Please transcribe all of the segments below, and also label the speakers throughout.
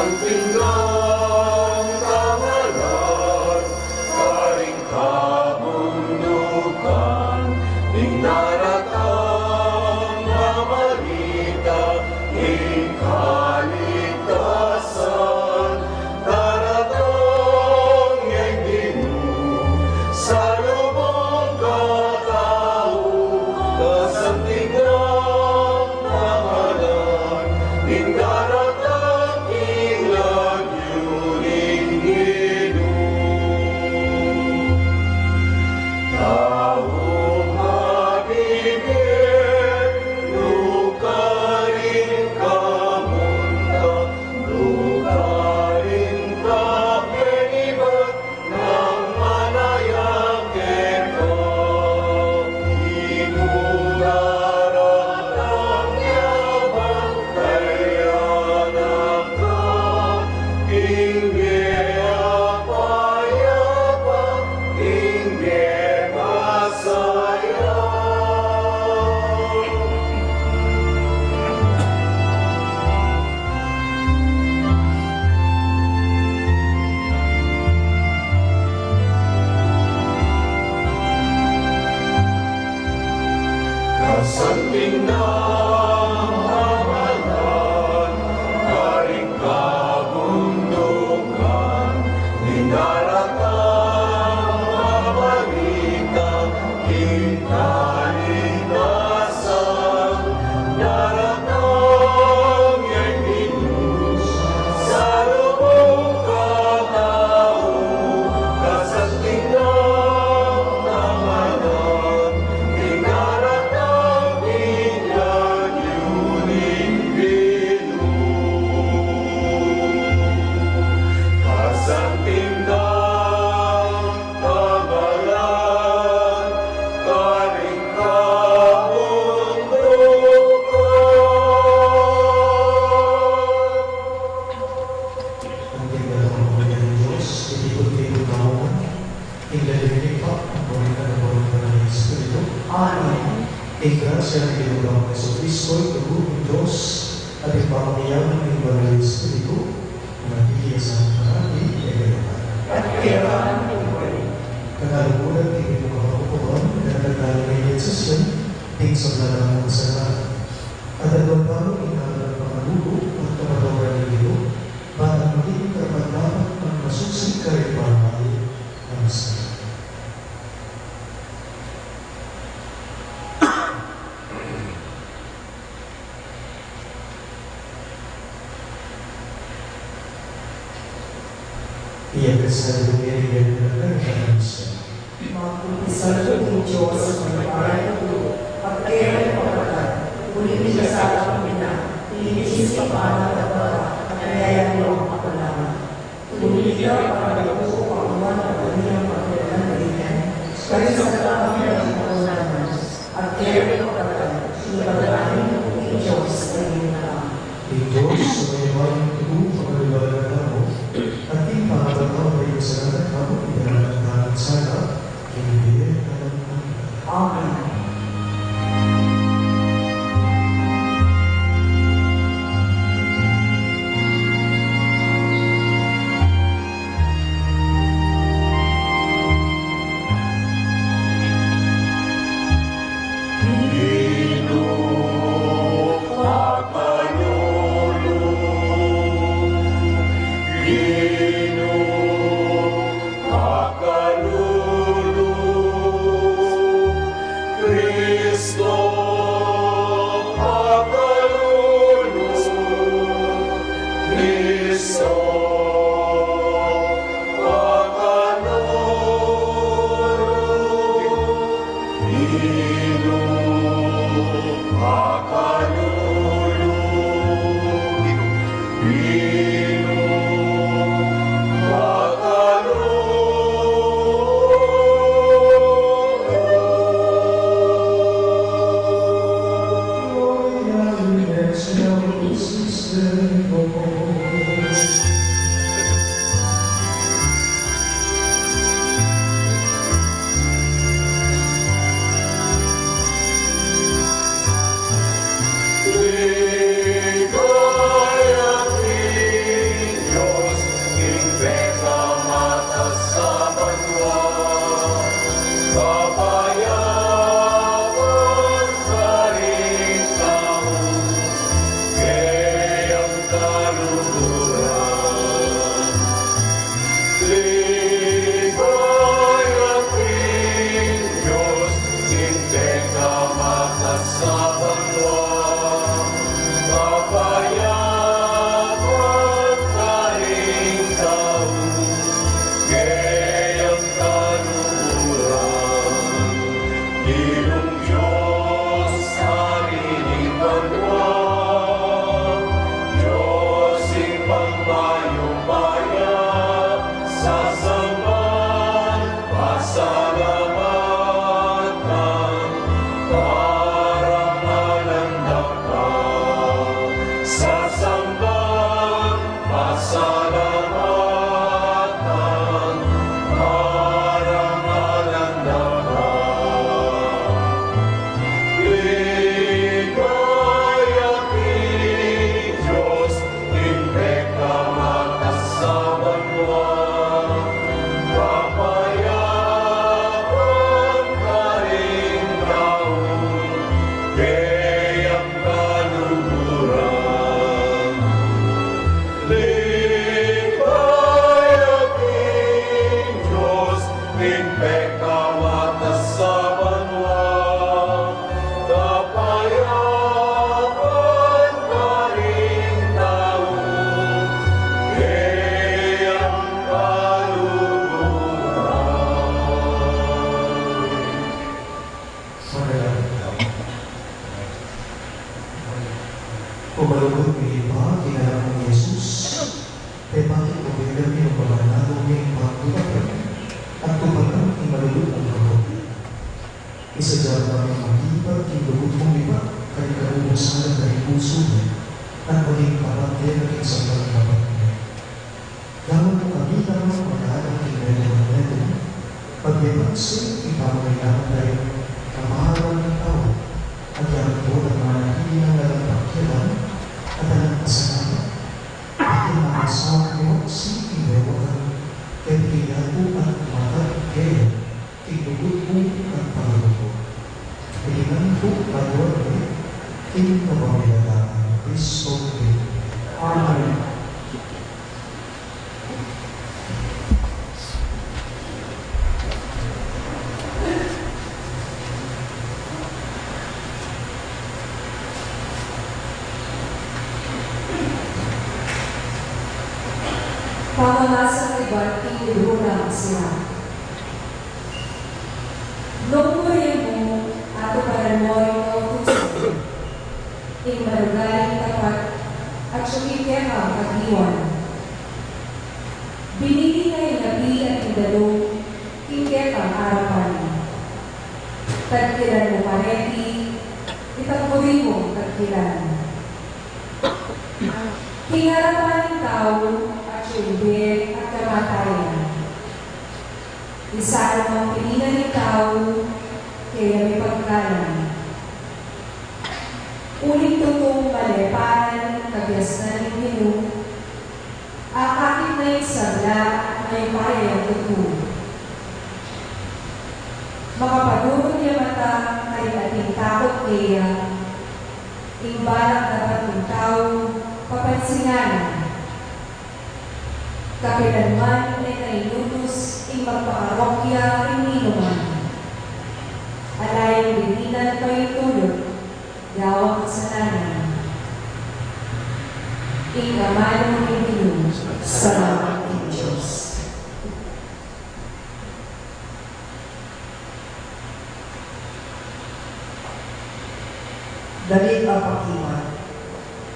Speaker 1: kasampingang tangalan, karing kabundukan, ing naratang na balita, ing kaligtasan, naratang ing dinu, sa lubong katao, kasampingang tangalan, ing naratang ing lagyuning Ginoo. Taong mabibig, lukarin ka munta, lukarin ka penibat, nang manayagin ka. Inunaran ang yabang, kay anak ka, ingge apayabang, ingge masaya. Kasanting ng hamalan, karing kabundukan, dinaratang mabalita, kinaligasan, naratang iya'y Ginoo, sa lubong katao, kasanting ng hamalan, dinaratang ilagyuning Ginoo. Kasanting ng tangalan, karing kabundukan.
Speaker 2: Ang tinatawag ng Diyos, ikot-ikot ako, ilalagay pa ang balikan ng Espiritu.
Speaker 3: Amen.
Speaker 2: Igrasya ng Panginoong Jesucristo, ito ng Diyos, at ipamayaman ng Banal na Espiritu, magiging sa marami,
Speaker 3: At kailangan
Speaker 2: Kanalunan, tingin mo kapakupuan, nagkakalang may yetsasyon, ting sa lalang sa lahat. At ang pagkano inalang pangalulo at kamatawaran ng Ilo, para maging kapatapan ng masusing karipamay ng sa. Iyan sa lumirigan ng nagkakansa.
Speaker 3: mag-umpisa ng Diyos sa mga parang ito, at kailan pagkakat, ulitin ka sa aking ina, inisis ka pa ng tabara, at kaya niyo ang kapalaman. Ulitin ka para ako ang mga nakaniyang pagkakat na ganyan, kaya sa lamang ng kapalaman, at kaya niyo pagkakat, sinabalahin ng Diyos sa inyong naman.
Speaker 2: Diyos, sa may maraming tubo, pagkalibalan na mo, at di pangatataw ay sa natataw, ilalagay sana, hindi alam mo.
Speaker 3: Amen.
Speaker 2: Kumalugod pa, kinala mo Jesus, ay bakit mo binilami ang pamanalo niyang pagtulad at kumalang imalulog ang kapatid. Isa dyan namin magibag, kinulog mong iba, kay kaubusan ng puso niya, at maging kapatid at isang kapatid niya. Gawin mo kami na mga pagkalang kinala ng neto, pag-ipansin, ipamagayaan tayo kamahalan ng tao, at yan po ang mga nakikilang ng pagkilan at ang kasalanan. At yung mga asawa niyo, si Inewakan, kaya kinago at matagkaya, tinugod po at pangalubo. Kailan po pagwari, kinapamilalaan, Kristo King. Amen.
Speaker 3: Pamamasa kay Barty, Rura, sila. Lumurin mo, ato para mo yung tuso. Imarugaling tapat at sumikya ka kagiwan. Binili na yung nabi at indalong, kikya ka harapan. Tagkilan mo pareti, itagpurin mo tagkilan. Hingarapan ng tao, silbi at kamatayan. Isa ang pilihan ng tao, kaya may pagkalan. Uling tutong maleparan, kagyasnan ng minu, akakit na yung sabla, may payang tutu. Makapadurong niya mata, kay ating takot kaya, imbalak dapat ng tao, papansinganan. Kapilanman ay nainutos ing magpakarokya ininuman. Alayang dininan pa yung tulog, gawang kasalanan. Ing kamanong ibinun, salamat ng Diyos.
Speaker 4: Dalit ang pakiwan.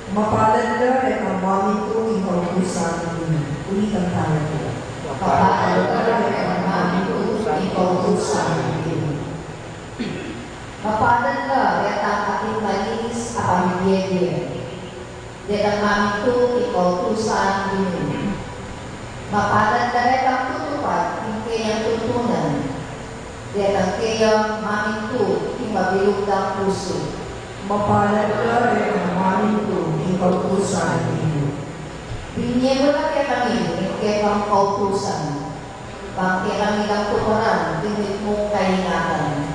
Speaker 4: Mapalad ka at ang mami ko ikaw kusa ng ulitan tayo ko.
Speaker 5: Mapalad ka at ang mami ko ikaw kusa ng Mapalad ka at ang aking malinis at pamilyede. At ang mami ko ikaw kusa ng Mapalad ka at ang tutupad ng kayang tutunan. At ang kayang mami ko imabilog ng puso.
Speaker 4: Mapalad ka at ang mami ko ikaw kusa ng
Speaker 5: Binyego na kaya kami, kaya kang kautusan. Pang kaya kami lang tukuran, pinit mong kaingatan.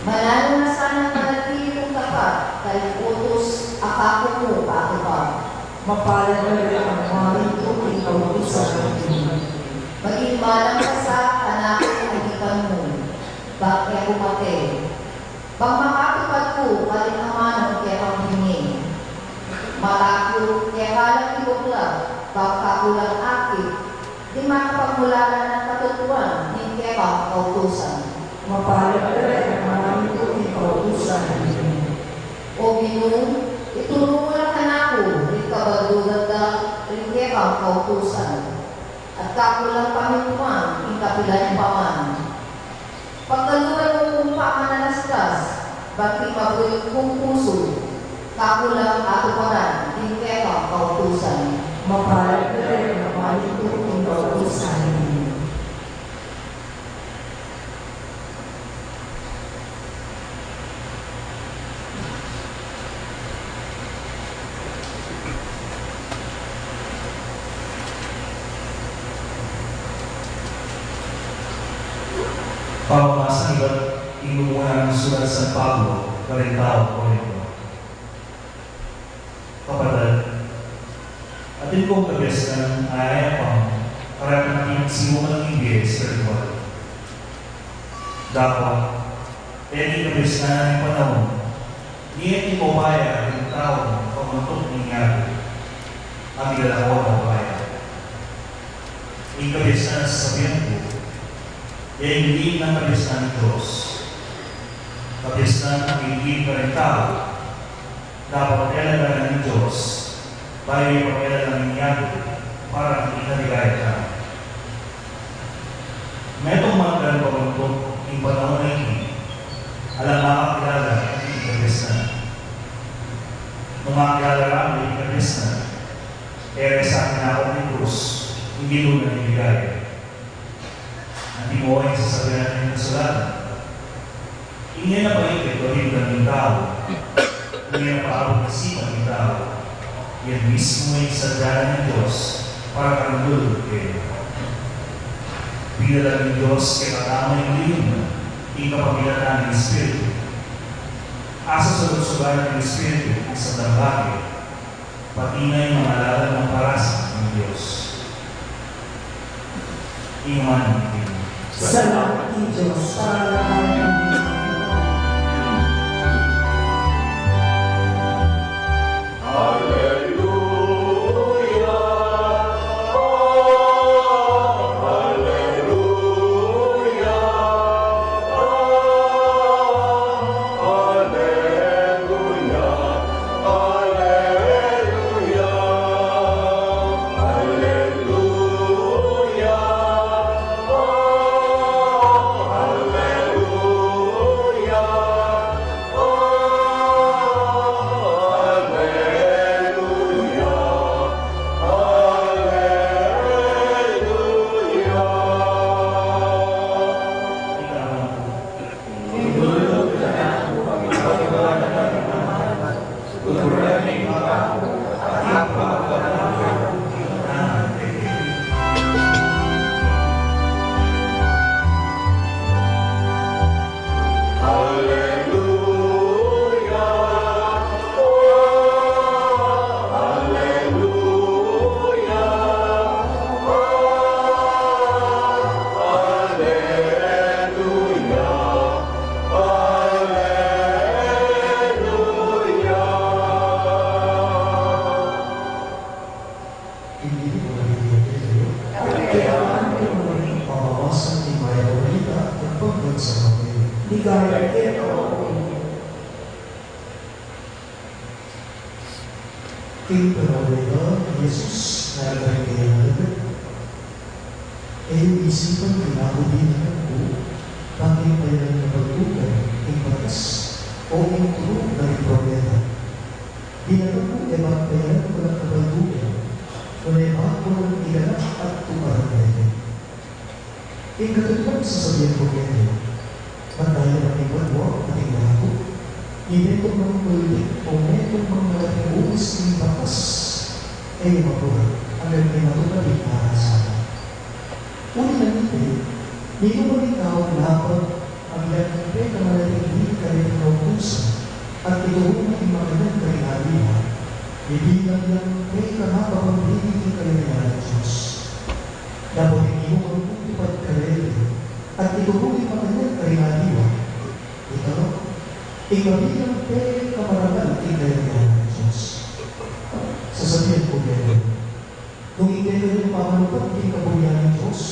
Speaker 5: Manalo na sana manatili mong tapat, kahit utos, akako mo, ako pa.
Speaker 4: Mapalad ka at ang mami ko ikaw kusa ng
Speaker 5: Maging malang ka sa kanakot alikan mo, bakit ako mate. Pag makatupad ko, kalinaman kaya kang hingin. Malako, kaya kalang ibukla, baka kulang akit, di makapagmulalan ng katutuan, hindi kaya kang kautusan.
Speaker 4: Mapalad ka at ang mami ko ikaw kusa ng
Speaker 5: O Ginoo, itulong mo lang kanako, rin kabalugan na rin kaya kang kautusan. At kakulang paminuman, yung kapilan paman. Pagkaluran mo kung pamananastas, bakit mabulit kong puso, kakulang ato paran, rin kaya kang kautusan.
Speaker 4: Mapalad ka at ang mami ko ikaw kusa ng
Speaker 6: Pamamasan iba't inuunang sulat sa Pablo, Karintao, Korinto. Kapatid, atin kong kabiyasan ay pang karanating simulang ibig spiritual. Dapat, hindi kabiyasan ng panahon, niya imobaya ang tao pagmatok nangyari ang ilalawang mabaya. Ikabiyasan sa sabihan ko, yung hindi ng kabiyasan ng Diyos. Kabiyasan ang hindi ka rin tao, dapat kailangan ng Diyos Diyos, tayo ay pamela ng inyado para inaligaya ka. Metong mga pamuntok yung panahon na ini, alam makakilala at ikabis na. Nung makakilala lang ay ikabis na, kaya sa akin ako ni Cruz, hindi doon na ibigay. Hindi mo ay sasabihan ng kasalanan. Hindi na paikit o rin ng tao. Hindi na paabot na sipa ng tao. Yan mismo ay sadyanan ng Diyos para kang lulog kayo. Pinala ng Diyos kaya katama yung liyong ikapamilatan ng Espiritu. Asa sa lutsugan ng Espiritu ang sa bagay, pati na yung mga alalan ng parasa ng Diyos. Iman din.
Speaker 3: Salamat ng Diyos para
Speaker 1: Hallelujah. Hallelujah.
Speaker 2: Hindi ko nabibigyan kayo. Mabawasan ni Maya Bonita ng pagbansa ng kayo.
Speaker 3: ligaya ito.
Speaker 2: King Panawala, Jesus, na nagkaya na ay isipan kinakubin ng buo, tanging kaya ng pagtugan, ang batas, o ang tulog ng problema. Binatang e magpayanan ko ng kabaldugan, kunay ako ng ilalak at tumarang ngayon. Ikatulad sa sabihan ko ngayon, mataya ng iwan mo at ingako, ineto ng ulit o neto ng malaking ulis ng batas, ay mabuhat hanggang pinatulad para sa akin. Uli na nito, ninuman ikaw lapat ang yakipin na malaking hindi ka rin nautusan at ituhong ang magalang karinalihan. Ibigan lang kay kanapapambigin kayo niya ng Diyos. Dapat hindi mo magpupad ka rin at ituhong ang magalang karinalihan. Ito, ikabilang kay kamaragal kayo niya ng Diyos. Sasabihin ko kayo, nung hindi kayo pamalupad kay kabuyan ng Diyos,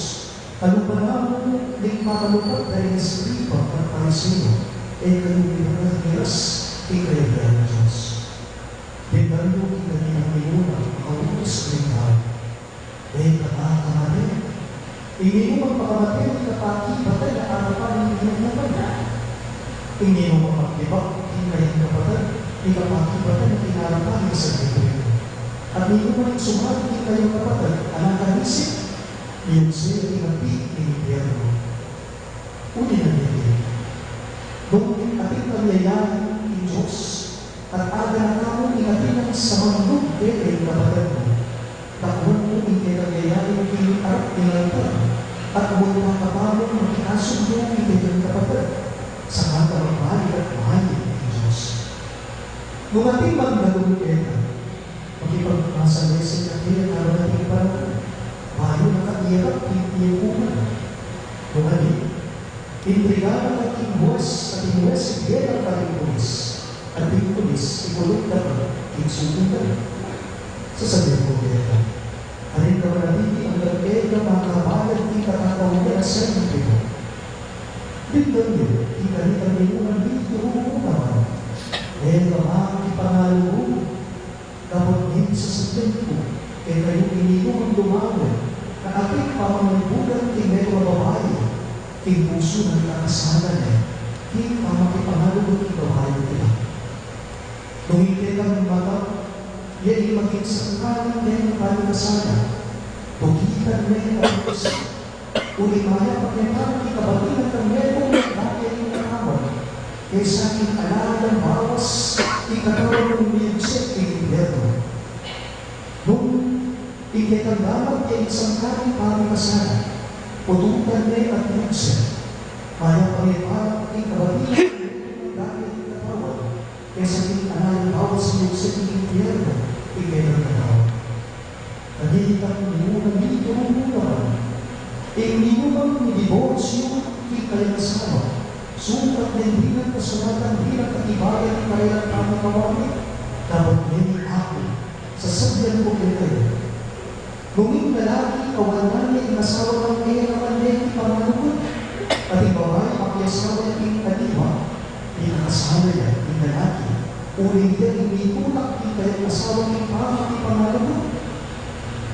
Speaker 2: ano pa naman ng pamalupad dahil sa lipa at parisino, ay kalubihan ng hiras kay kayo ng Diyos. Bigando kinaninang mayuna, makalutos ng tao, ay kamakamari. Hindi mo magpakamatay ng kapaki, patay na arapan ng pinagnapan na. Hindi mo magpakibak, hinayin kapatay, ikapaki patay na pinarapan ng sa lipuin. At hindi mo rin sumati kayong kapatay, alang kanisip, yung siya inapit ng impyerno. Uli na nito, nung ating pagyayahan ng Diyos, at aga na kamo inatinang sa manlog kaya yung kapatid mo, takuan mo hindi pagyayahan ng kiniarap inalpan, at mula kapamong magkasundo hindi yung kapatid, sa mga mabalik at mahalik ng Diyos. Nung ating magnalong kaya, magipagpasalay sa kakila na nating panahon, bayo nakaiyak hindi uman. Kumali, intrigaran at kimbuas at inuwas si Biyera at kimbuas at kimbuas ikulong dapat kinsutundan. Sasabihin ko Biyera, alin ka manabili ang lagay na makabalag di kakakawin at sa ito. Bigdan niyo, ikalitan niyo ang dito naman. Dahil mamang ipangalubo, kapag kayo ininuman lumawan, na ating pamamalibugan king medyo babae, king puso ng nakasalan niya, king pamakipangalugan king babae nila. Nung hindi kang mata, yan maging sa kanan niya ng kalikasalan, tugitan niya ang puso, ulimaya pagyaman king kabatinan ng medyo ng bagay ng katawan, kaysa king alalang bawas, king katawan ng milisip king impyerno. Nung ikitagdaman kay isang karing pamikasalan, pututan niya at luksin, kaya pangipang ating kabatinan ng dahil ng katawan, kaysa king alalang bawas ng luksin king impyerno, ikitang katawan. Nagigitang nimunang nilitulungan, nimunang niliborosyo king kalinasawa, sukat din bilang kasulatan bilang katibayan ng kailang pamikawamit, dapat niya ako, sasabihan ko kayo. Nunging lalaki, kawalan niya ang asawa ng kaya naman niya ang pamanukod, at ang babae, pakiasawa niya ang kaliwa, pinakasawa niya ang lalaki, uling niya ang itulak ang kaya asawa ng pamanukod,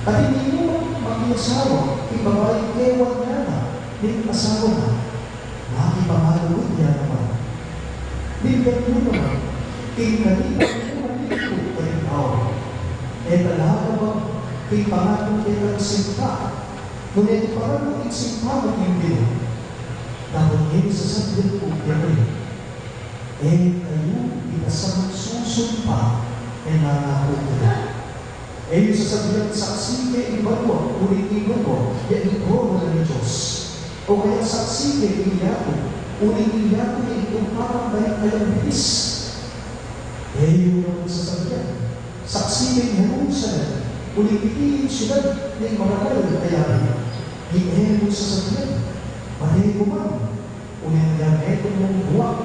Speaker 2: at ininuman pakiasawa ang babae, kewan niya na, ng asawa na, nakipangalugod niya naman. Bigyan mo naman, king kanina mo nandito kayo tao. E talaga ba, king pangatong kayo ang simpa, ngunit parang mo king simpa mo yung bilo. Dapat ngayon sasabihin ko kayo, kayo ipasang susumpa, nangako ko na. Yung sasabihin saksi kayo ibago, ulit ibago, yan ito na ng Diyos. O kaya saksi kay Iyako, uling Iyako na itong parang dahil kayang bilis. Yung naman sasabihan, saksi kay Jerusalem, uling ikiin sila ng marangal na kaya yung sasabihan, pareho man, uling gamit mong buwak,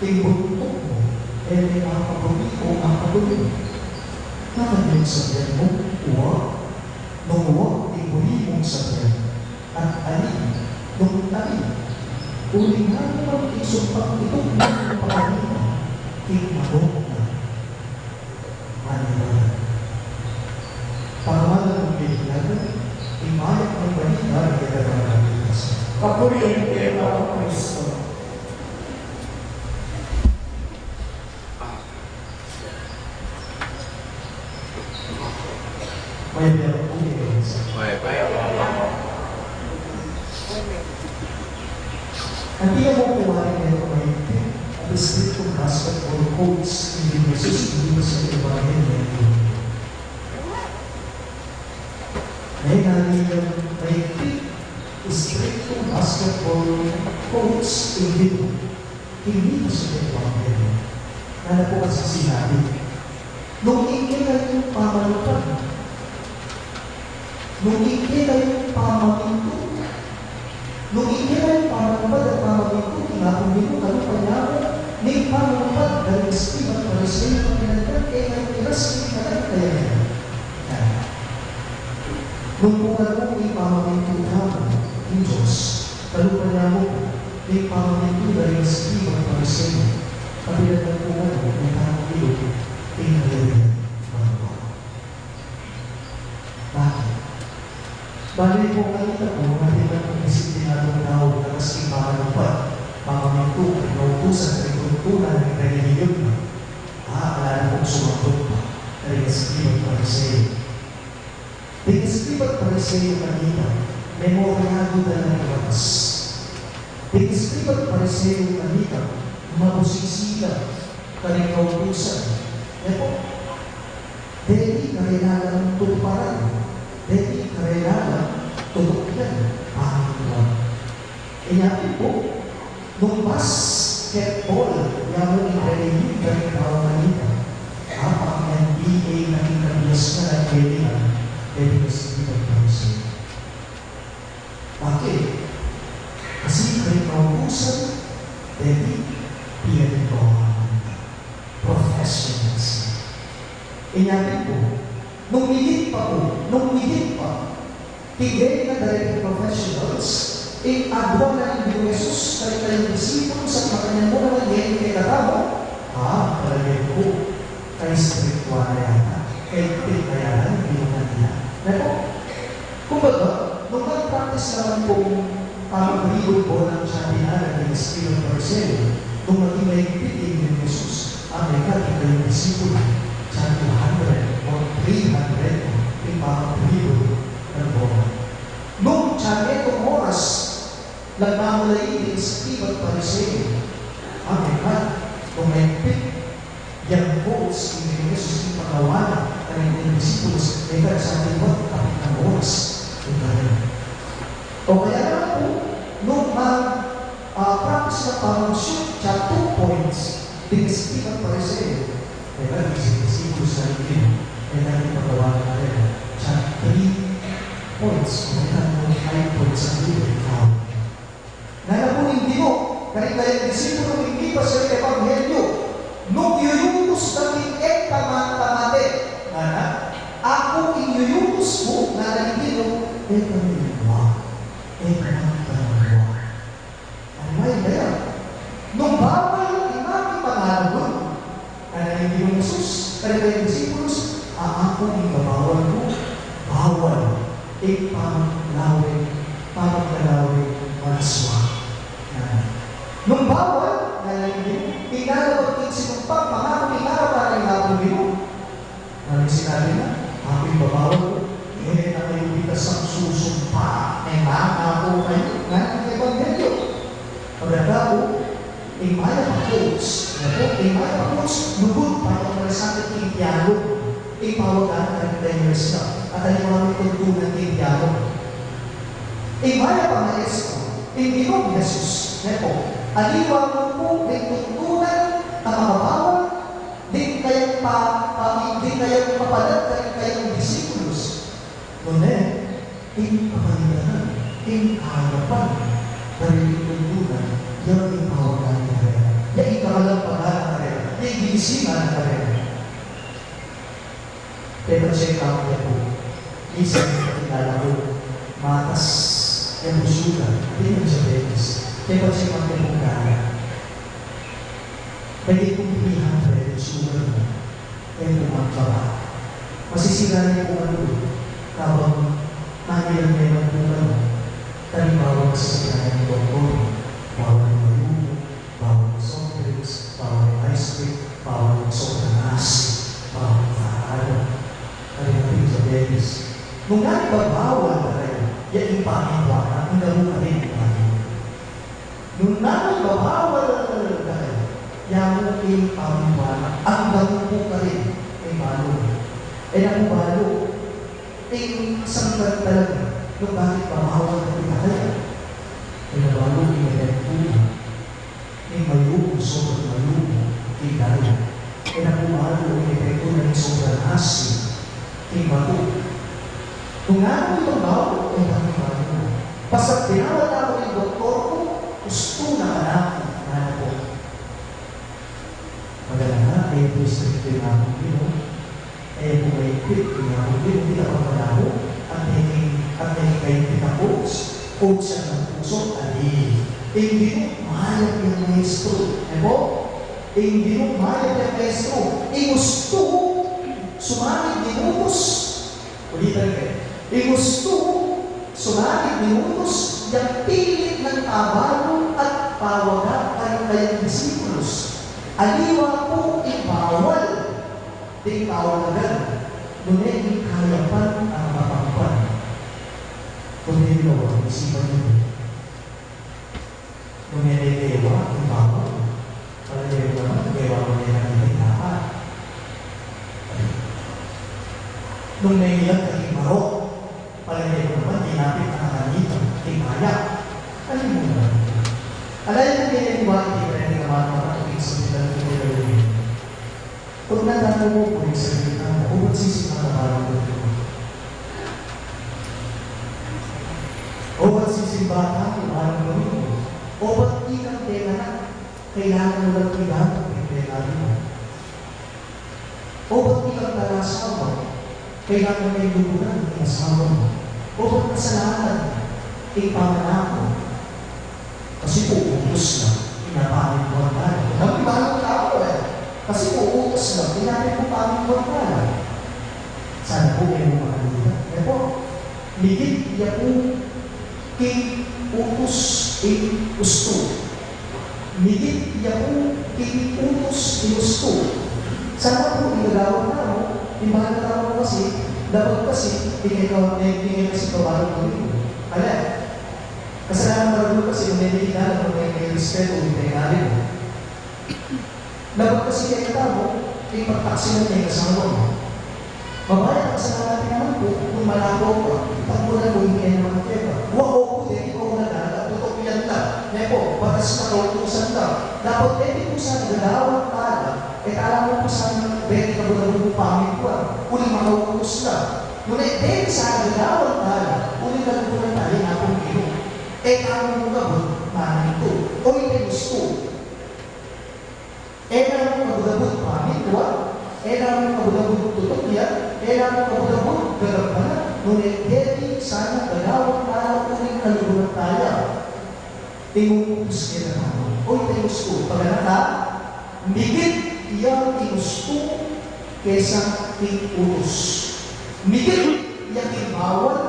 Speaker 2: kay buntok mo, may nakapaguli o nakapaguli. Bakit yung sabihan mo, uwak, nung uwak, ibuli mong sabihan, at alin, nung tayo, uling nga naman isumpang itong mga pakanina, ikmabok na. Maniwala. Pangalan ng Biblia, imayak ng balita ng kailangan ng Diyos.
Speaker 3: Papurihin kayo ako, Kristo.
Speaker 2: May bilang po kayo sa hindi mo kumain ng mga descriptive basketball coach hindi mo susunod sa ibahin na ito. May namin may descriptive basketball coach hindi mo sa ibahin. Ano po kasi sinabi? Nung ikilay yung pamalupan, nung ikilay yung pamalinto, nung ikilay pamamapad at pamamito, kinakong ano pa niya ako, may pamamapad dahil istibat para sa iyo ang pinagdag, ang tiras kinakalit kaya niya. Nung bunga mo, may pamamito naman ng Diyos, kalupa niya mo, may pamamito dahil istibat para sa iyo, ang pinagdag bunga mo, may pamamito, pinagdag mga. Bakit? Balik po kanina po, nakita ng disiplinadong tao na kasi makalupad, makamanto, nautusan, nagtuntunan, nagreligyon na. Alala kong sumagot pa, nag-iskribat pa rin sa iyo. Nag-iskribat pa rin sa iyo kanina, memoryado na ng ilabas. Nag-iskribat pa rin sa iyo kanina, mabusisila, karing kautusan. Ito, dahil kailangan ng tuparan. Dahil kailangan tutukyan ang Panginoon. Iyakin po, nung basketball, yung i-review ng kawamanita, ang NBA na inabiyas na at kailangan, dahil kasi nagpapasay. Bakit? Kasi kayo kaubusan, dahil pinagkawamanita. Professionals. Iyakin po, nung higit pa, tigay na direct professionals, agwa na ng Jesus, kaya kayong disipulo sa makanyang mo naman yan kay Karamo, palagay ko, kay spiritual na yata, kay pinayaran, bilang nila. Pero, kumbaga, nung nag-practice naman pong pag-reward po ng Chadinara ng Espiritu Marcelo, nung naging mahigpitin ni Jesus, may kating kayong disipulo, John 200 o 300, yung pag-reward ng Roma. Nung Chanetong oras, nagmamalayin din sa Espiritu Marcelo, may kung mahigpit, yan po, si Jesus yung pagawa ng mga disipulos, may sa ating kapit ng oras. O kaya naman po, nung practice na pang-shoot siya 2 points, dinisipan pa rin sa iyo. Kaya disipulos na rin, may natin pagawa na rin. Siya 3 points, kung may natin 5 points ang libre. Nalaman hindi mo, kaya disipulo hindi pa sa Ebanghelyo, nung yuyutos natin tamate, ako inyuyutos mo na nalibino, tamilwa. Ano ba yan? Nung bawal yung imang pangalawin, na nalibino ng Jesus, kaya yung disipulos, ako ibabawal mo, bawal, pamaglawin, maswa. Nung bawal, nalibino, pinalawag yung sinumpang, mga pinaraw para yung nalibino. Namin sinabi na, ako yung babawal ko, na kayo bitas ang susumpa, ako kayo, nga ang Ebanghelyo. Pagkatao, maya pa quotes, lugod pa yung malasakit yung dialog, pawagan ng 10 years na, at aliwang tuntunan ng dialog. Maya pa maestro, hindi mo Jesus, aliwang mo po may tuntunan na mababawal, di kayong papalat kayong disipulos. Ngunit, pamalitan, harapan, tuntunan, yung ipawagan na rin. Yung ikakalampagan na rin. Yung ginisiman na rin. Pero check out niya po. Isang kakilala ko, matas, yung busugan, hindi naman siya betis. Pero check out niya po kaya. Pwede kong pilihan sa yung busugan mo, yung pumagpara. Masisira niya po habang nahilang niya ng bukan mo, talimawag sa sinayan ng doktor, bawal ng malubo, bawal ng soft drinks, bawal ng ice cream, bawal ng soda nasi, bawal ng kaano, talimawag sa belis. Nung bawal na kayo, yan yung pangitwana, ang gano'n na rin tayo. Nung bawal na kayo, yan yung pangitwana, ang gano'n po ka rin, ay malo. Ang malo, isang talaga, kung bakit pamahawag na pinakaya? Nabalo, inagaypuha. Mayubo, sobrang mayubo, kaya. Napumalo, inagaypuha ng sobrang asin, bato. Kung nga itong bago, napumalo. Basta pinawal ako yung doktor ko, gusto na anak po. Maganda nga, prescriptive na akong gino. Kung may quit, hindi ako manalo. At may kayo pinapos, sa ng puso, hindi mo mayag yung maestro. Hindi mo mayag yung maestro. Gusto sumamit minutos. Ulitan kayo. Gusto sumamit minutos yung pilit ng abalo at pawagan ay kayang disipulos. Aliwa po ibawal. Di pawagan. Ngunit kayapan ang mapangpan. Kung nililawa, isipan nyo. Kung nililawa, ang bawal. Palayawa naman, gawa mo nila ng hinahan. Nung nailang kay Marok, palayawa naman, dinapit ang kanito, kay Maya. Ano mo naman? Alay mo nililawa, hindi ka rin naman makatupin sa nila ng nililawa. Kung natanong mo po yung salita mo, kung ba't sisimang na parang ito? O ba't sisimbahan yung parang ito? O ba't di kang tela na? Kailangan mo lang kailangan yung tela mo. O ba't di kang talasawa? Kailangan may lubunan yung asawa mo. O ba't kasalanan? Ipamana mo. Kasi puputos na, pinapanin mo ang tayo. Ang ibang tao kasi uutos lang, tinapin po kami magkala. Sana po kayo mga kanila. Migit niya po king utos in gusto. Migit niya po king utos in gusto. Sana po inagawang na mo, imbang na mo kasi, dapat kasi, tingin kasi pabalang mo. Alam, kasalanan marunong kasi, may kilala mo, may respeto, may pinagaling mo. Dapat kasi kaya tao, ipagtaksinan niya yung kasama mo. Babae, kasalanan natin naman po, kung malabo ko, ipagmula mo, hindi yan naman kaya. Huwag ko po, hindi ko na na, tutok yan lang. Ngayon po, batas na kautusan lang. Dapat, hindi po sa nagdawang tala, alam mo po sa bete na bulang pamit ko, uli makautos na. Ngunit, dahil sa nagdawang tala, uli na bulang tali na akong ino. Alam mo nga ba, manin ko, o hindi gusto. Alam mo kabulabot pamit ko, alam mo kabulabot tutok yan, alam mo kabulabot gagapana, ngunit dahil sana nagdawang tala, uli kalubulang tala. Tingumpus niya na naman. O hindi gusto. Pagkanaka, migit iyang inusto kesa inutos. Migit iyang ibawal,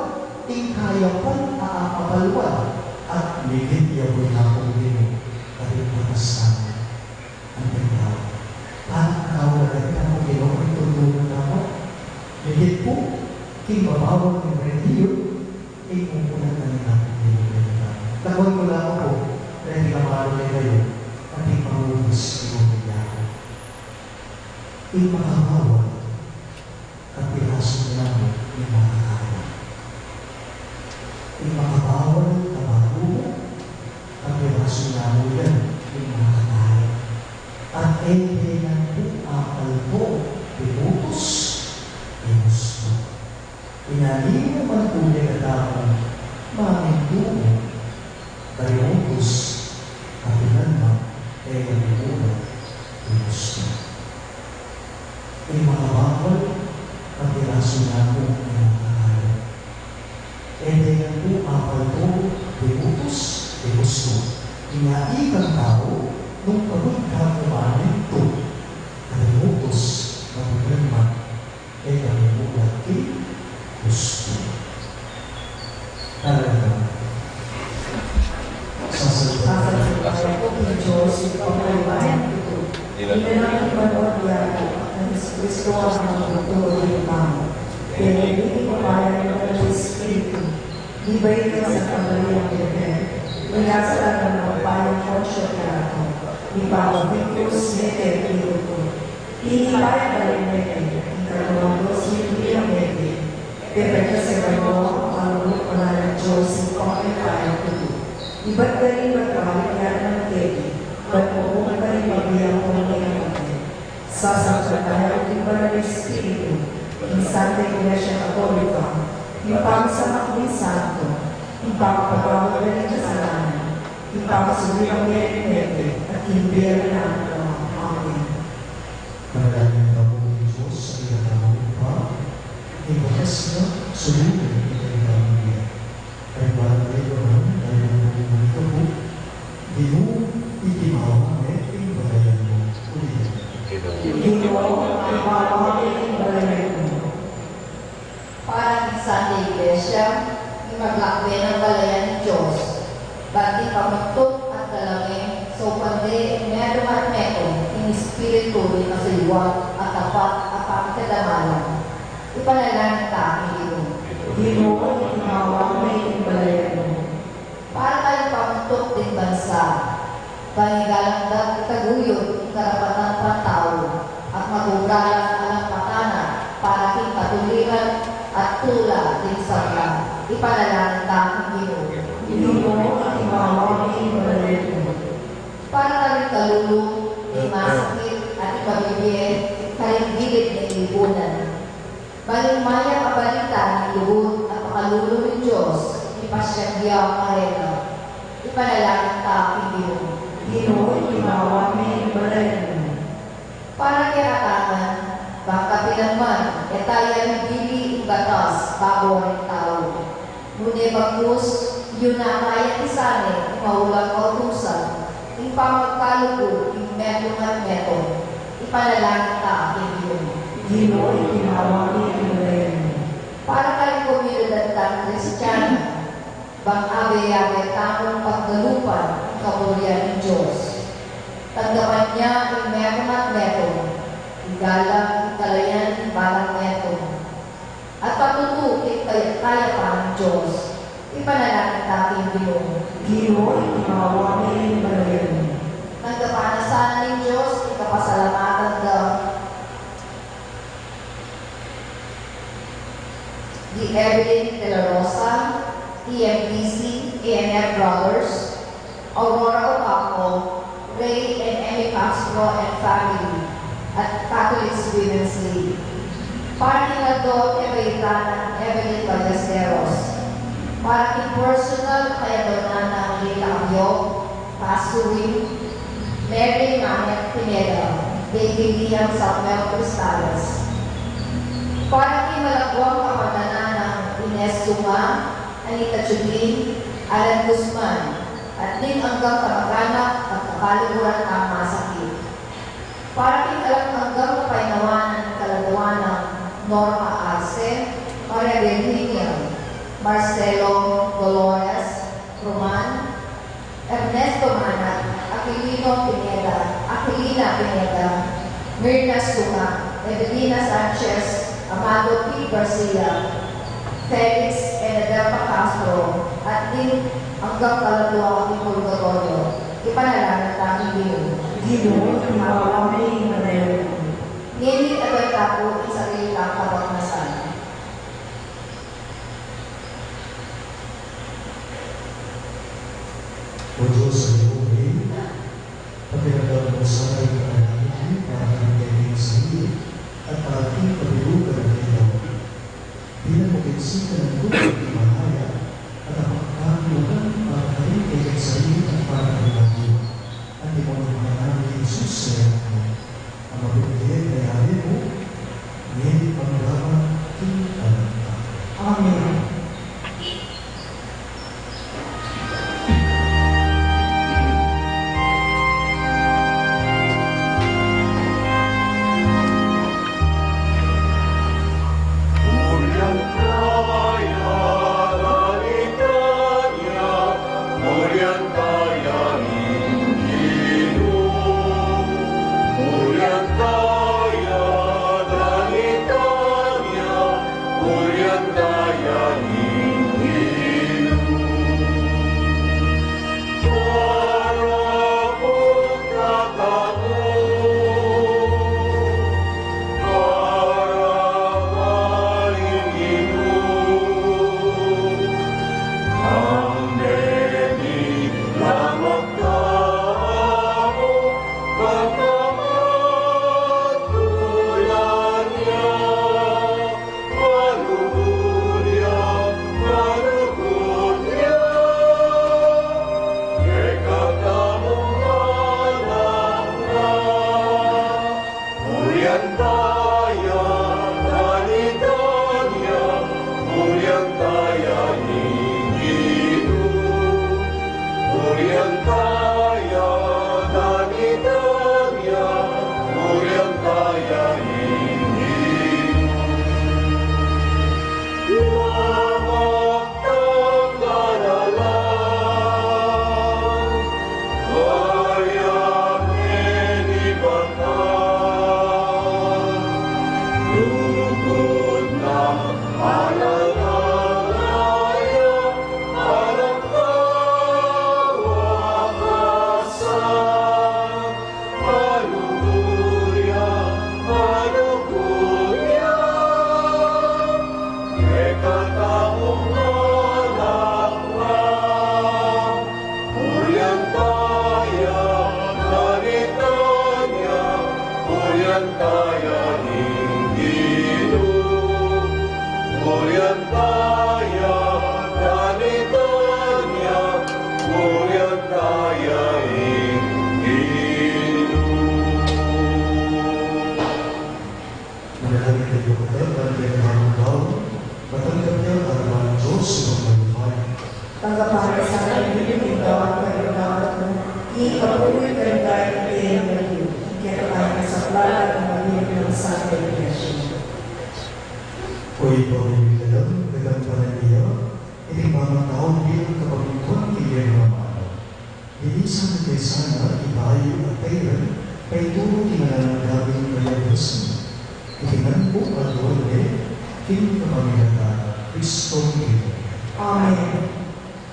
Speaker 2: ikayapan aakabalwan. At migit iyang winakong dino, karipatas namin. Ang ganda. Paano na rin ang ginawa ang tulungan naman? Migit po, kibabawal ng rediyo, ipupunan na rin natin dino. Tawag ko lang ako, dahil kamalo na kayo, at ipangubos yung mga ipakawawal at piraso namin yung mga kaya. Ipakawawal na malubo at piraso namin yan yung mga kaya. At hindi na po akal po, pinutos, pinusto. Pinalino man po niya katapang, mamintumo, Dayobus, kapilanman, kaya nagmula, pinusto. Ay mga bawal, kapiraso na po ng mga kaya. E dahil po apal po, pinutos, pinusto. Inaikang tao, nung pagod kumanin po, Dayobus, kapilanman, kaya nagmula, pinusto. Talaga.
Speaker 3: Sasalutan ko ng Diyos yung pagkaibahan ito. Inanang ipanood niya ang Kristo ang magtuloy ng tao. Kaya hindi papayan ng Espiritu. Di ba ito sa kabaliyang bebe? Inasa lang ng payang konsyo na ako. Di ba ako Victus Nete Piluto? Hindi kaya ka rin nete. Ang kalawang Diyos hindi ang nete. Pero kasi ano ang pala ng Diyos yung pagkaibahan ito. Iba't galing magkakaliyan ng teki, ba't mo ka rin mabiyang kung ngayon natin. Sasampatayan din ba ng Espiritu, yung Santa Iglesia Católica, yung pagsamak ng Santo, yung pagpapawag ng kasalanan, yung pagkasuli ng merit at hindi ang namin. Amen.
Speaker 2: Panalangin na po ng Diyos sa ilatawang pa, ibakas na sulungan ng ilatawang niya. Kaya parang kayo naman, dahil ang mga ito po, di mo ikimawa yung balayan mo ulit.
Speaker 3: Hindi mo ipapawagin ang balayan mo.
Speaker 5: Para sa Santa Iglesia, imaglakbe ng balayan ng Diyos. Bati pamagtot at dalangin, so pandi meron at meron, in espiritu ni masaliwag at tapat at pagkadamalan. Ipanalangin ka, Panginoon.
Speaker 3: Hindi mo ipapawagin ang balayan mo.
Speaker 5: Para tayo pamagtot din bansa, pangigalang itaguyod, karapatan ng tao, at magugalang alang patana, para king katuliran at tula din sa mga ipanalangin ka, Panginoon.
Speaker 3: Hindi mo ipapawagin ang balayan mo.
Speaker 5: Para kami kalulong, di masakit at ipabibigyan, kaligilid ng lipunan. Balimaya kabalita ng lubod at pakalulong ng Diyos, ipasyagya ang karela. Ipanalangin ka, Panginoon.
Speaker 3: Hindi mo ipapawagin ang balayan mo.
Speaker 5: Para kiratanan, bangkapilanman, etayan bili ang batas bago ang tao. Ngunit bagus, yun na kaya isanin, maulang kautusan, yung pamagkalugo, yung metong at metong, ipanalangin ka, Panginoon.
Speaker 3: Hindi mo ipapawagin ang balayan mo.
Speaker 5: Para kay komunidad ng bang-abe-abe tamong pagdalupan ang kaburihan ng Diyos. Tagdaman niya ang meron at meron, igalang ikalayan balang meron. At patutu kaya pa ng Diyos, ipanalangin natin Ginoo.
Speaker 3: Ginoo, ikaw aming balayan.
Speaker 5: Nagkapanasan ng Diyos, ikapasalamatan ka. The Evelyn de la Rosa, EMPC, ANF Brothers, Aurora Ocampo, Ray and Emmy Castro and family at Catholics Women's League. Parting Adult Evelyn Evelyn Ballesteros. Parting personal kay Donana Lila Abiog, Pasuri, Mary Manet Pineda, Baby Liam Samuel Cristales. Parting malagwang kapadanan ng Ines Suma, Anita Chudin, Alan Guzman, at din hanggang kamag-anak at kakaliguran ang masakit. Parting alam hanggang kapainawanan ng kalagawan ng Norma Arce, Maria Virginia, Marcelo Dolores, Roman, Ernesto Manat, Aquilina Pineda, Mirna Suma, Evelina Sanchez, Amado P. Garcia, Felix Enedelpa Castro, at din hanggang kalatuwa ng Purgatorio. Ipanalangin namin din.
Speaker 3: Ginoo, ikaw aming balayan.
Speaker 5: Ngunit agad ako ang sarili kang kabagnasan.
Speaker 2: O Diyos sa iyong rin, pagkakataon mo sa aking panalangin para ang kanyang sarili at para aking pabilugan ng iyong. Bilang makinsikan ng tubig ng mahaya at ang pagkakalugan para kanyang kanyang sarili at para ang iyong. At ikaw ang mga namin Jesus sa iyong mo. Ang mabibigay na yari mo, ngayon pangalaman kinalanta.
Speaker 3: Amen.
Speaker 2: Manalangin kayo ko tayo para kayo ng daw, matanggap niya para mga Diyos sa mga malimay.
Speaker 3: Tanggapan sa akin yung ikaw at kagawat mo. Ikapuloy ka rin dahil kayo ngayon. Kaya tayo sa plala ng magiging ng sa akin.
Speaker 2: O ikaw ay bilang, nagampanan niya, Itingbabang bilang kapaglutuan ni Yeromano. Binisan na kay sana ibayo at tayran, kay turo kinananagawin kaya Diyos. Itinan po at wala, kinapamilata, Kristo Ito.
Speaker 4: Amen.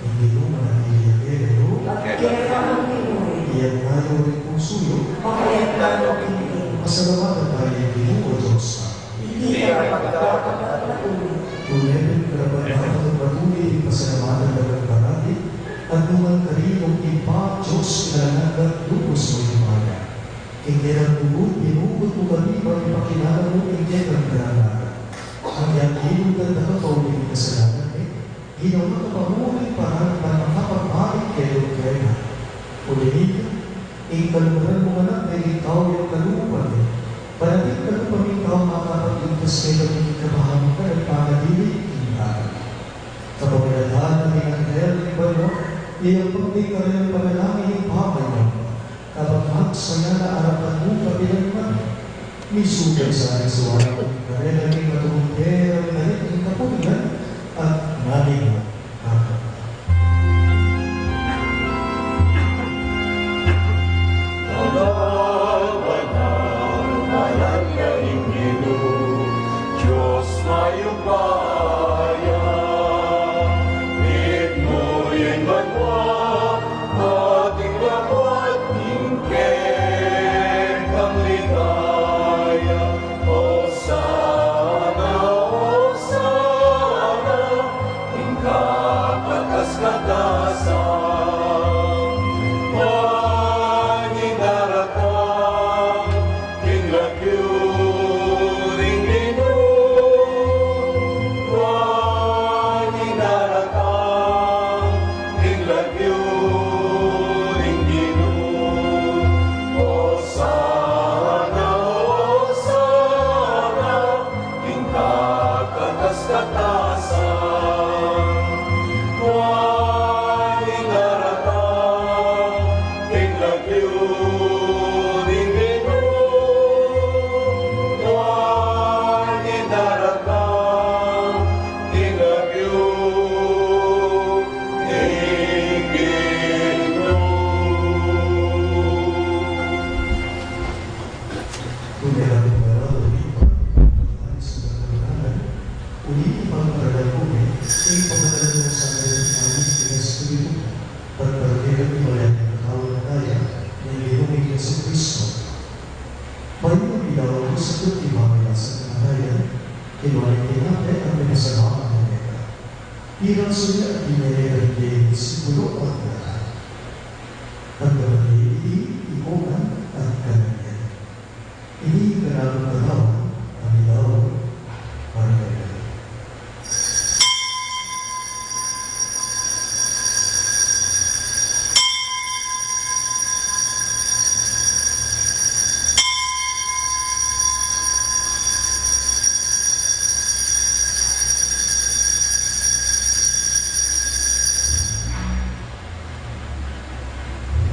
Speaker 2: Hindi mo mananiliyaero,
Speaker 4: At kaya ang Pinoy,
Speaker 2: iyan tayo rin pusuyo,
Speaker 4: makayat lalo pinigin.
Speaker 2: masalamatan tayo din o Diyos na.
Speaker 4: Hindi ka pagdapat at patuloy.
Speaker 2: Tunay karapat at patuloy pasalamatan na nagparati at naman karinong ipa Diyos na nagat lupos mo imaya. Ingkerang tugod, binukod mo kami para ipakilala mo ingkerang karangalan. Ang iyang hinundan na kapauling kasalanan ginawa ka pamuli para makapagpalit kayo kaya. Ulihin, ikaluran mo anak na ikaw yung kalupan. Parating kalupan ikaw makapagligtas kayo ng ikabahan ka at panadili tingnan. Kapag-alala ng Angel ni Bano, iyong pagdikarin ng panalangin ng pamay mo. Kapag magsaya na arapan mo kabilang man, misugay sa aking suwala kong karela ng matungkera ng nalit ng kapunan at naling kakak.
Speaker 1: Diyos mayong bayan, mit mo yung banwa, ating dapat tingkeng kang ligaya. O sana, tingkang katas-katasan, pangindaratang, kinlakyuring linong, pangindaratang, kinlakyuring linong. O sana, tingkang katas-katasan, pangindaratang, kinlakyuring linong, pangindaratang, kinlakyuring linong.
Speaker 2: Kung kailangan mo na ulipan, ang sa pagkakaroon, ulipan para gawin, ay pagkakaroon mo sa ngayon ng aming pinag-espiritu, pagkakaroon mo yan ang tawag na kaya ng iyong Yesu Cristo. Bayo ang ilaw ko sa tuti mamaya sa kananayan, kinuhay kinate ang pinasamaan ng eka. Hirang suya at dinaya ng iyong disipulo at lahat. Ang gabi, ikuman at kananayan. Ini kenal kenal kami tahu mereka.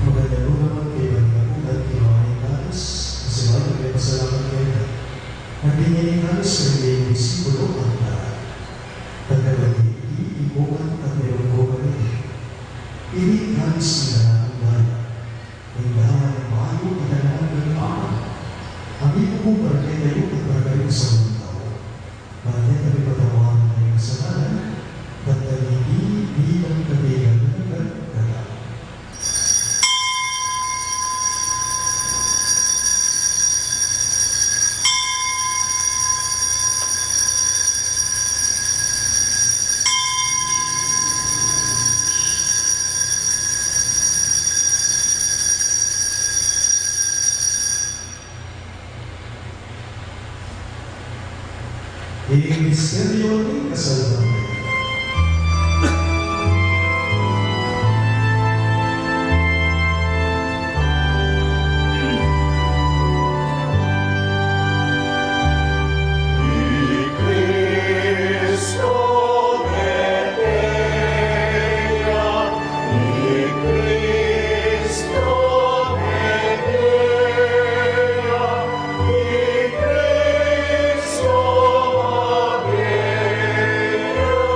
Speaker 2: Magandang naman kayo ang at kinuhain natin kasi may pasalamat kayo. Nagingin natin sa iyong disipulo ang lahat. Pagkabali, iibukan at mayroon ini natin sila ang bayan. Hinggaman ang bayo at ang ng aman. Ang iyong barangay kayo at barangay sa mga tao. Barangay kami patawanan ng iyong kasalanan at hindi bilang kabilang na nagkakala. Ang misteryo ng kasalbahan.
Speaker 1: Ni Cristo Medea, ni Cristo Medea, ni Cristo Medea.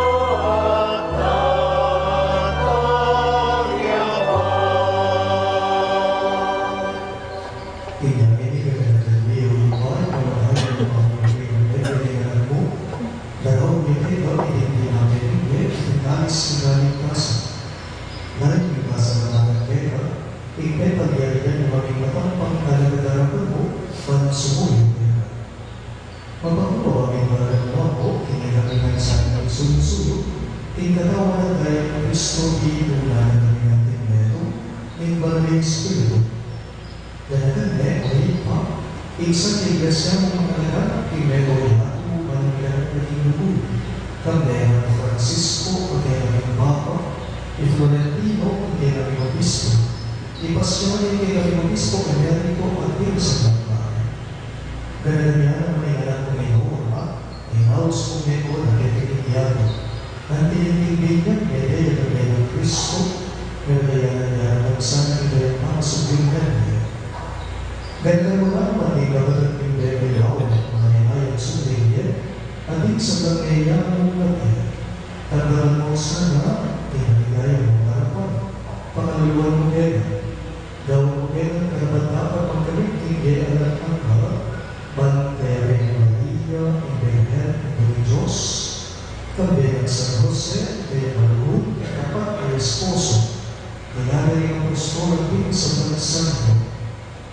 Speaker 2: may Espiritu. Dalagan may pa, isa sa iglesia mo mga alaga, kimelo yato, manila naging lubu, kami ang Francisco, kami ang Papa, Florentino, kami ang Obispo, Ipasyon kami ang Obispo, kami ang ito at ito sa Pagkakas. Dalagan niya ang may alam ng Mayroon, inaos kong mayroon na kailangan. Ang tinitibig niya, medaya ng Mayroon Kristo, medaya niya ang sana ito yung pangasubingan niya. Ganda mo lang, manigawalan yung Bebelaw, mga nangayang sundin niya, at di sa pagkayaan mo natin. Tandaan mo sana, tinanigay mo harapan. Pangaliwan mo kaya. Gawin mo kaya karapat-dapat ang kaligting kaya alat ang harap. Bantay rin Maria, Ibenel, Ibang Diyos. Kambi ng San Jose, kaya maluhod, kapat ay esposo. Kaya rin ang gusto natin sa mga santo.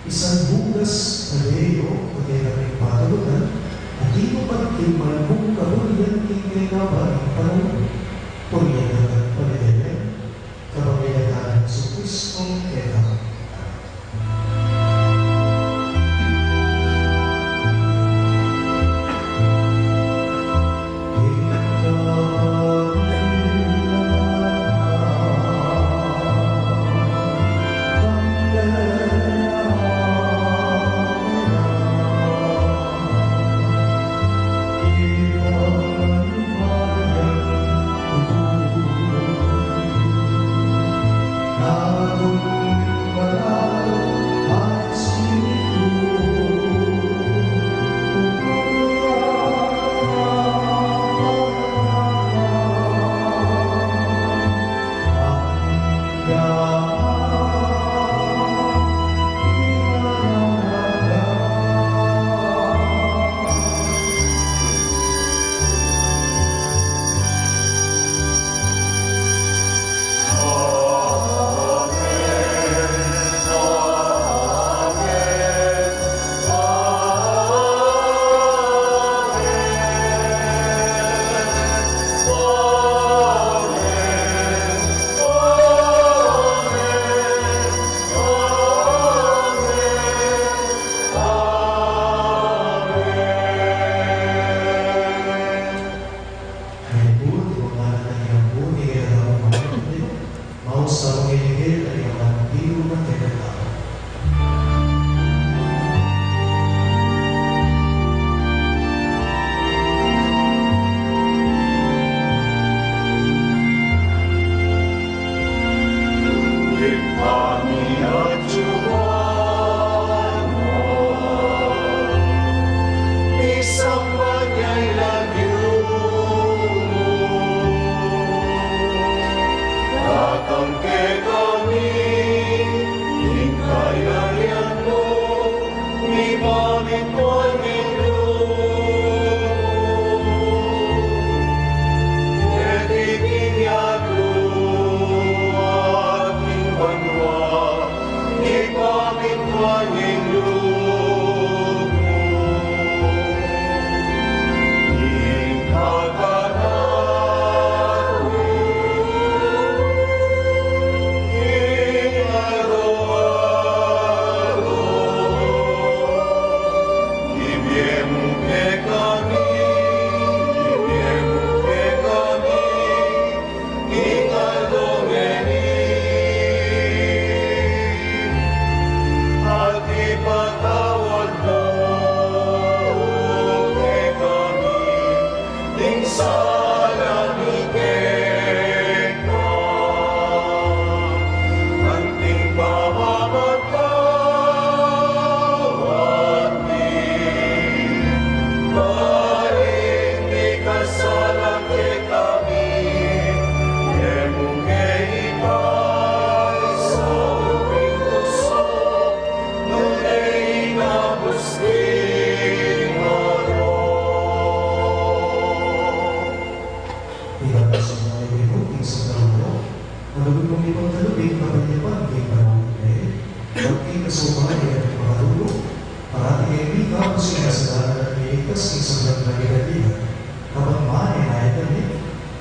Speaker 2: Isang bugas na leyo na kailangang patalunan at di mo pagkimal kung kabulian tingay na ba ang panahon. Puriyan na ang pagkailan, kapag-ilatan sa Kristong kailangan.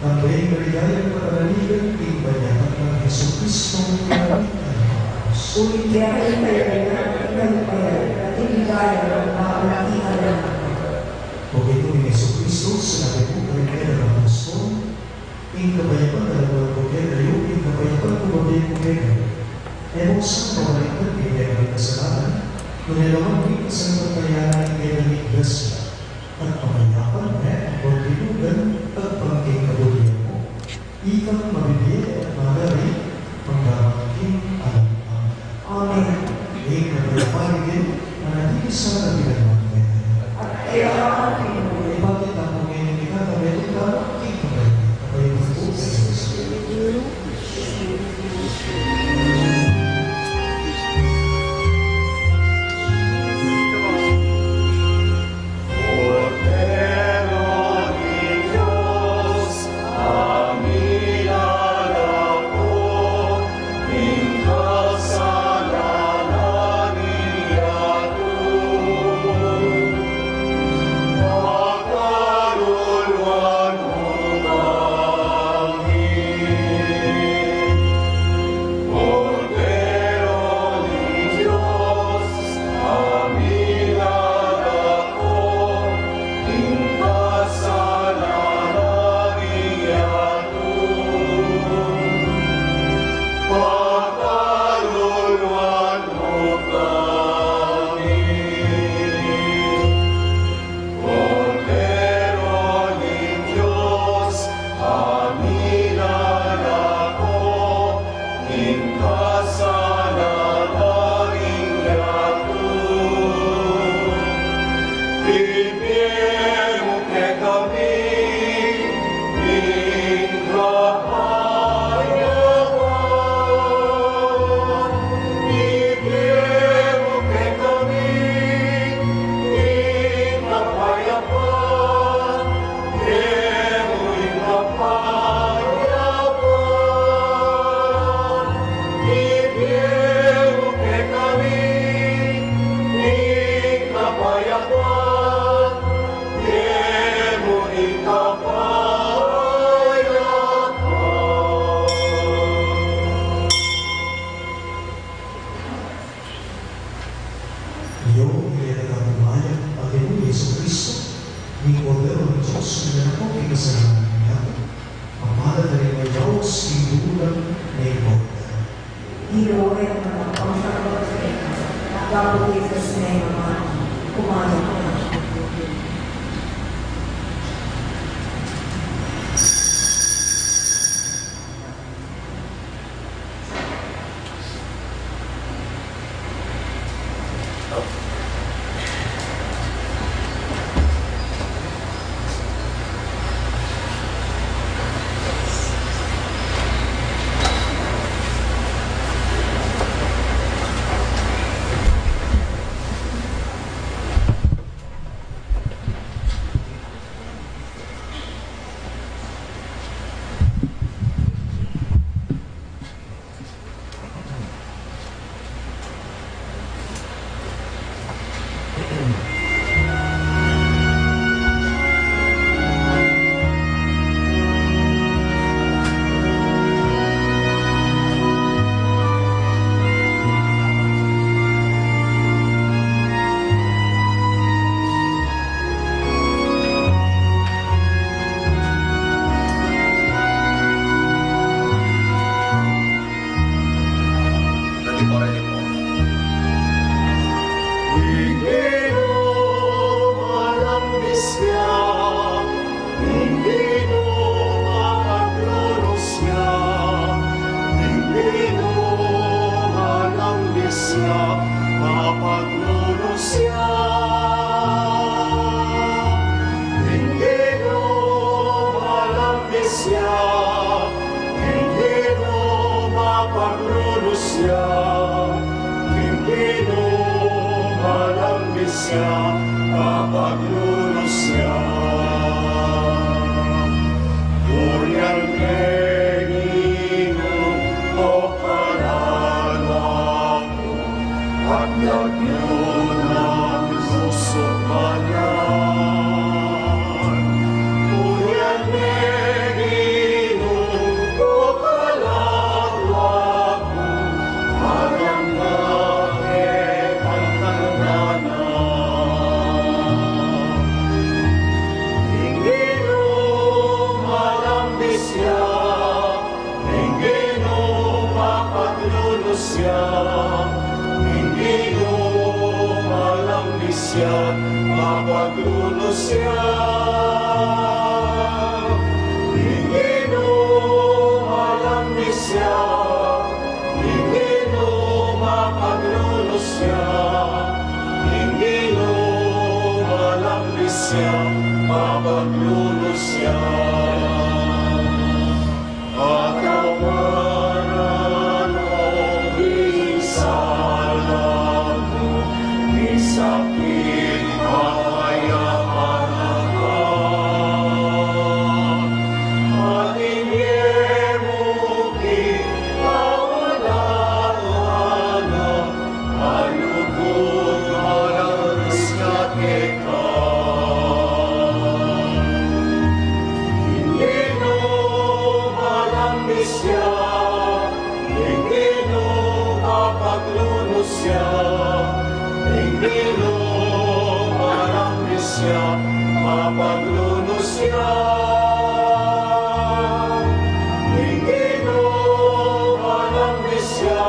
Speaker 2: Ang bayang maligayang panaliligan, ibanyatan ng Jesucristo ng pinagalitan ng Diyos.
Speaker 4: Sulit kaya kayo ng ipayan at ibigay ang makalakihan ng
Speaker 2: Kung ito ni Yesu Cristo, sinabi po kami kayo ng Apostol, yung kapayapan na naman po kayo, yung kapayapan ko mabili po kayo. E buksan mo rin ang bigay ng kasalanan, kung nilaman din sa pagkayanan kayo ng iglesia, at pamayapan at pagbilugan at pangking kabulian mo. Ikang mabibigay at magari, panggamangking alam-alam.
Speaker 4: Amen.
Speaker 2: Ikang kapayapan manatili sa kabilang mga
Speaker 4: At kaya ang Pinoy,
Speaker 2: bakit ako ngayon ikatabi ito ka aking kapayapan po sa Diyos.
Speaker 1: Cordero de Dios, a mi lado, en casa la niña tú. Pakaruluan mo kami. Cordero de Dios, a mi lado, en casa la niña tú. Pakaruluan mo kami. Cordero de Dios, a mi lado, en casa la niña tú. Viviemo que kami, intrapayawan. Viviemo que kami, intrapayawan. Viviemo intrapayawan. Viviemo que kami, intrapayawan. Viviemo intrapayawan.
Speaker 2: Iyo, ilalagay ang umayan ang Panginoon Yesu Cristo, ni Cordero ng Diyos, na nakong ikasalanan niya, pamala na rin ang Diyos, inuulang na iborda.
Speaker 4: Hero ay mga pangsagot sa ito. Nagbabulitas na yung mga kumain ko na.
Speaker 1: siya, hindi lumalang siya, mapaglunos siya. Hindi lumalang siya, hindi lumapaglunos siya, hindi lumalang siya, mapaglunos siya. At tawanan mo isalang mo, isapin mayaman ka. At inyemukin kawalan-walan, alugod malang siya ka. Siya, hindi lumapaglunos siya, hindi lumalang siya, mapaglunos siya. Hindi lumalang siya,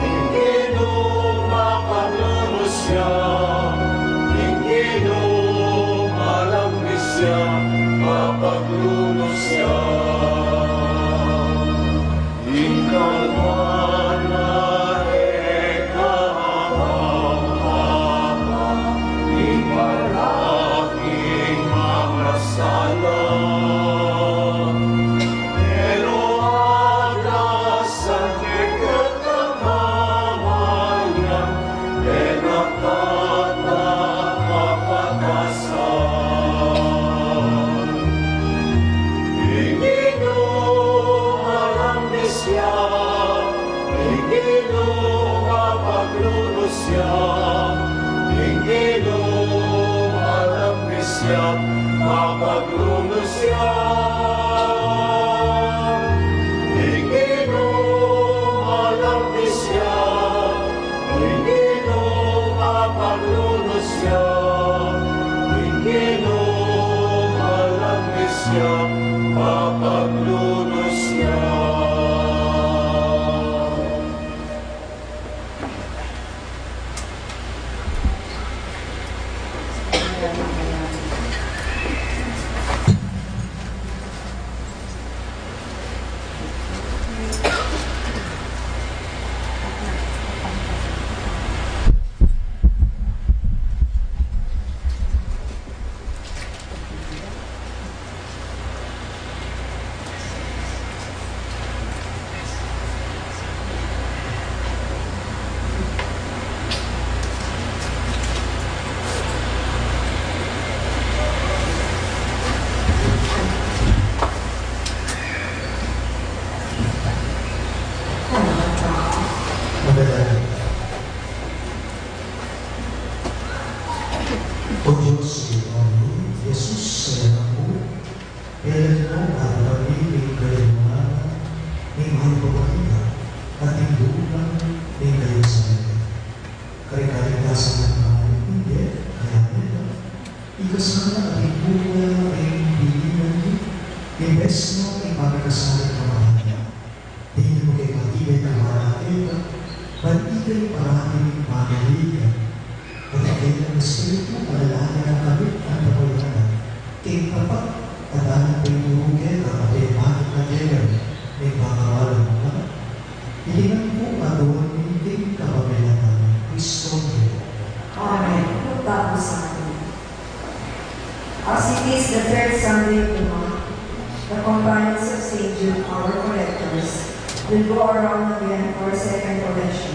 Speaker 1: hindi lumapaglunos siya, hindi lumalang siya, mapaglunos siya. Mapaglunos siya, hindi lumalang siya, hindi lumapaglunos siya, hindi lumalang siya, mapaglunos siya.
Speaker 2: Madalangin. O Diyos, Panginoon, Jesus, sa anak mo, kailan na nakapagiging kalimana, ng mga pagkakita, at tindulan ng kayo sa akin. Karikaligtasan ng mga hindi, kaya nila, ikasama at ibuwa ay pilihan niyo, imbes mo ay pagkakasalit ng mga niya. Tingin mo kay katibay ng mga ateta, ika'y maraming pagaligan. At ika'y ang Espiritu alalahanan ng kabit ang kapulanan. Kay tapat at anong pinurugin ang matematik na gender may pangawalan mo na. Hilingan po magawa ng kapamilan ng Kristo Diyo.
Speaker 4: Amen. Pagtapos sa atin. As it is the third Sunday of the month, the companions of St. Jude, our collectors, will go around again for a second collection.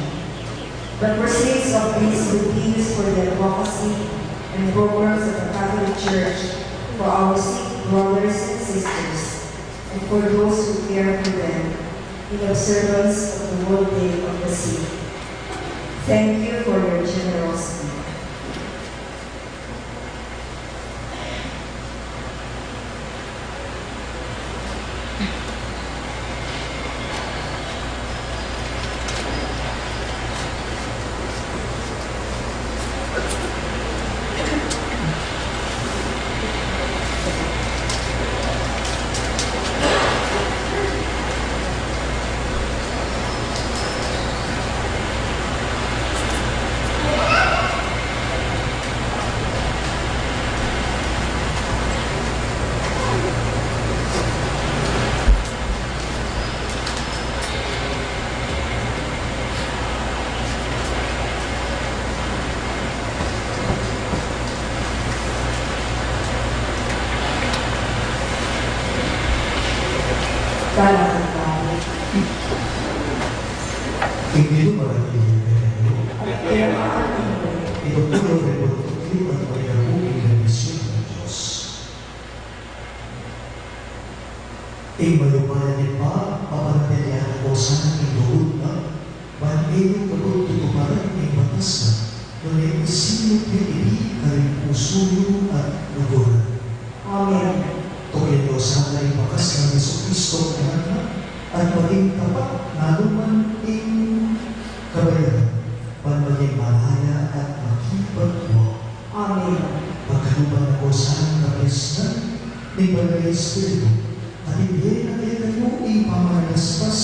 Speaker 4: The proceeds of these will be used for the advocacy and programs of the Catholic Church for our sick brothers and sisters, and for those who care for them in observance of the World Day of the Sick. Thank you for your generosity. Salamat tayo.
Speaker 2: Hindi mo marami
Speaker 4: At kaya maating
Speaker 2: ito po yung reportokli at may abuking ng misyon ng Diyos. Malumayan pa, papanatilihan ko sana inuod na, manayong pagkututuparan ay batas na, ngunit isinok yung ibig na rin puso nyo at luguran.
Speaker 4: Amen.
Speaker 2: Tukoy ko sana ay bakas ng Jesucristo ang anak at maging tapat na naman ang kabayaran, maging malaya at makipagwa.
Speaker 4: Amen.
Speaker 2: Pagkaluban ako sa kapisnan ni Banay Espiritu, at ibigay na kayo ipamalaspas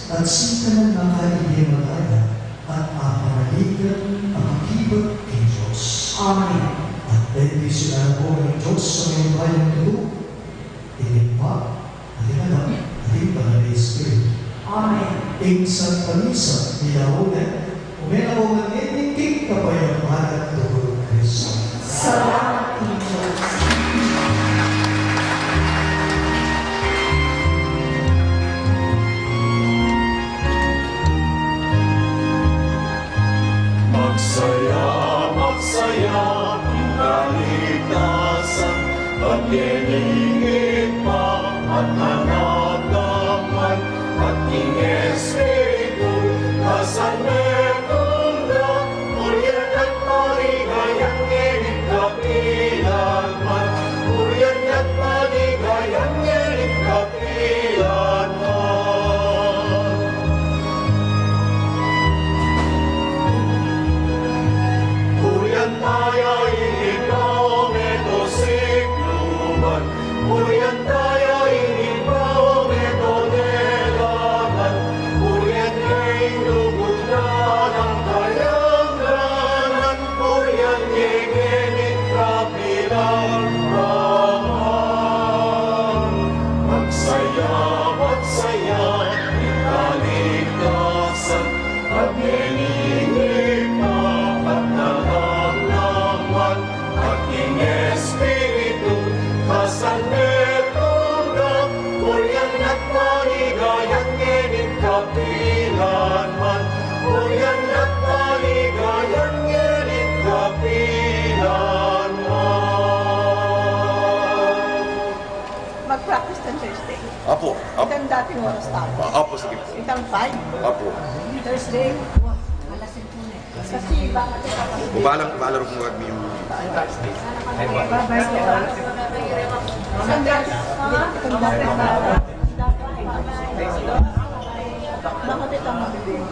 Speaker 2: at sika ng nakaibigay malaya at apamaligan ang makipag kay Diyos.
Speaker 4: Amen.
Speaker 2: At bendisyonan ko ng Diyos sa iyong bayang tulo, ilimpa, alimanang, ating Banay Espiritu.
Speaker 4: Amen.
Speaker 2: Ing Santa Misa, nilahunan, umenaw ng iniking kapayapaan at tugon Kristo.
Speaker 4: Salamat kay Diyos.
Speaker 1: Magsaya, magsaya, kaligtasan, pagyeningit pa at nanagaman, at king Espiritu, kasanetong na, uriyan at maligayang nginig kapilanman, uriyan at maligayang nginig kapilanman. Urian tayo ikaw ito sikluman, Urian tayo ikaw ito nelaman, Urian kay lugod na ng kayanganan, Urian iginit kapilang raman. Magsaya, magsaya, ikaligtasan, pag-iningit pa at nalalaman, ating Espiritu, kasanetong na, Urian at maligayang nginig kapilanman, Urian at maligayang nginig kapilanman.
Speaker 7: Mag-practice ng Thursday.
Speaker 8: Apo, apo,
Speaker 7: Itang dating oras tao.
Speaker 8: apo, sige po.
Speaker 7: Itang 5.
Speaker 8: Apo.
Speaker 7: Thursday. Kasi bakit ito kapag
Speaker 8: Balang rin mo kami yung
Speaker 7: isang dating itong dating oras. Bakit ito mabibig?